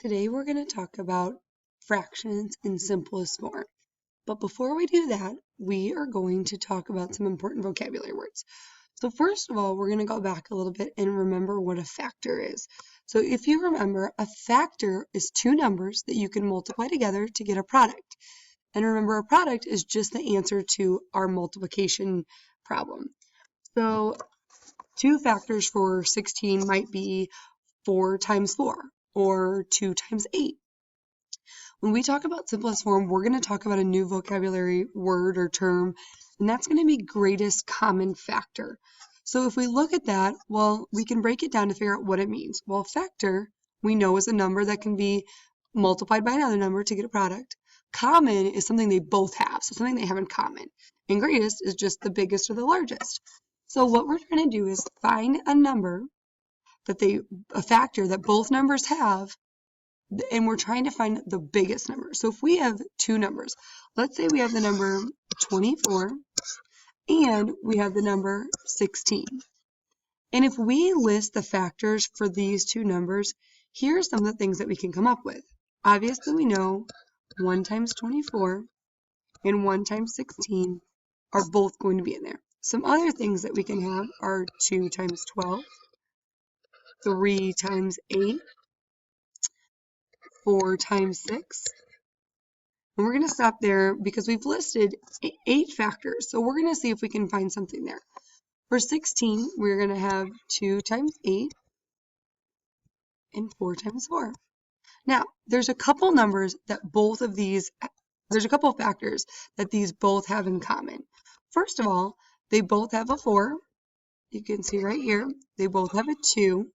Today we're going to talk about fractions in simplest form. But before we do that, we are going to talk about some important vocabulary words. So first of all, we're going to go back a little bit and remember what a factor is. So if you remember, a factor is two numbers that you can multiply together to get a product. And remember, a product is just the answer to our multiplication problem. So two factors for 16 might be 4 times 4 or 2 times 8. When we talk about simplest form, we're going to talk about a new vocabulary word or term, and that's going to be greatest common factor. So if we look at that, well, we can break it down to figure out what it means. Well, factor, we know, is a number that can be multiplied by another number to get a product. Common is something they both have, so something they have in common. And greatest is just the biggest or the largest. So what we're trying to do is find a number a factor that both numbers have, and we're trying to find the biggest number. So if we have two numbers, let's say we have the number 24 and we have the number 16. And if we list the factors for these two numbers, here's some of the things that we can come up with. Obviously, we know 1 times 24 and 1 times 16 are both going to be in there. Some other things that we can have are 2 times 12, 3 times 8, 4 times 6. And we're going to stop there because we've listed 8 factors. So we're going to see if we can find something there. For 16, we're going to have 2 times 8 and 4 times 4. Now, there's a couple numbers that there's a couple factors that these both have in common. First of all, they both have a 4. You can see right here, they both have a 2.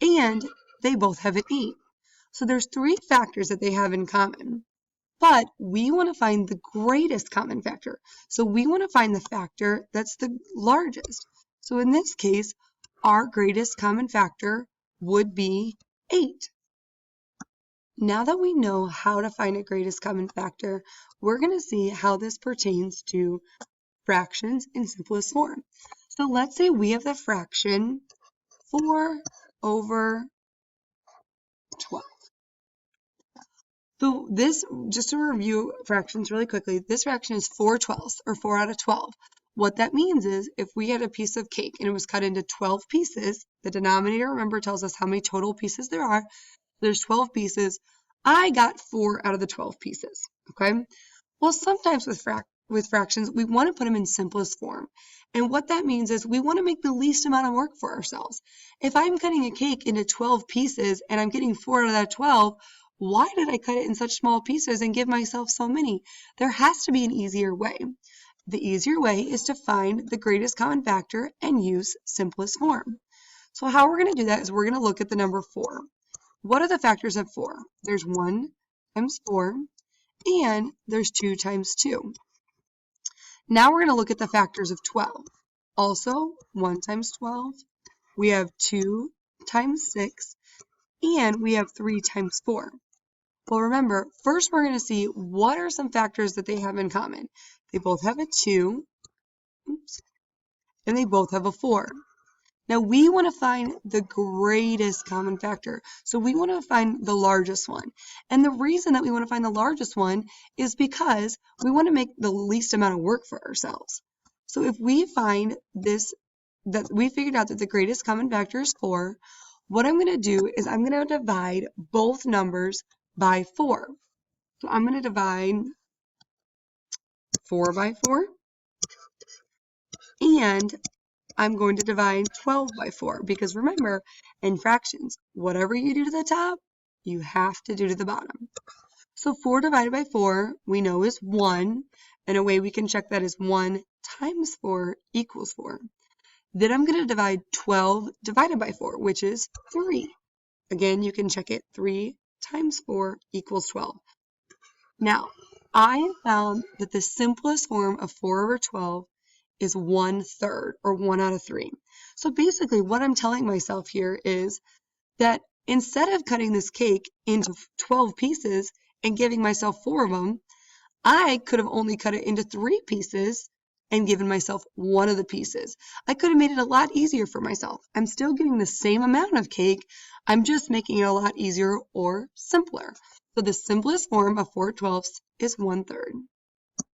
And they both have an 8. So there's 3 factors that they have in common, but we want to find the greatest common factor. So we want to find the factor that's the largest. So in this case, our greatest common factor would be 8. Now that we know how to find a greatest common factor, we're going to see how this pertains to fractions in simplest form. So let's say we have the fraction 4 over 12. So this, just to review fractions really quickly, this fraction is 4/12 or 4 out of 12. What that means is if we had a piece of cake and it was cut into 12 pieces, the denominator, remember, tells us how many total pieces there are. There's 12 pieces. I got 4 out of the 12 pieces, okay? Well, sometimes with fractions, we want to put them in simplest form. And what that means is we want to make the least amount of work for ourselves. If I'm cutting a cake into 12 pieces and I'm getting 4 out of that 12, why did I cut it in such small pieces and give myself so many? There has to be an easier way. The easier way is to find the greatest common factor and use simplest form. So how we're going to do that is we're going to look at the number 4. What are the factors of 4? There's 1 times 4, and there's 2 times 2. Now we're going to look at the factors of 12. Also, 1 times 12, we have 2 times 6, and we have 3 times 4. Well, remember, first we're going to see what are some factors that they have in common. They both have a 2, and they both have a 4. Now we want to find the greatest common factor. So we want to find the largest one. And the reason that we want to find the largest one is because we want to make the least amount of work for ourselves. So if we find this, that we figured out that the greatest common factor is 4, what I'm going to do is I'm going to divide both numbers by 4. So I'm going to divide 4 by 4, and I'm going to divide 12 by 4 because remember, in fractions, whatever you do to the top, you have to do to the bottom. So 4 divided by 4 we know is 1, and a way we can check that is 1 times 4 equals 4. Then I'm going to divide 12 divided by 4, which is 3. Again, you can check it. 3 times 4 equals 12. Now, I found that the simplest form of 4 over 12 is 1/3 or 1 out of 3. So basically what I'm telling myself here is that instead of cutting this cake into 12 pieces and giving myself 4 of them, I could have only cut it into 3 pieces and given myself one of the pieces. I could have made it a lot easier for myself. I'm still getting the same amount of cake. I'm just making it a lot easier or simpler. So the simplest form of 4/12 is 1/3.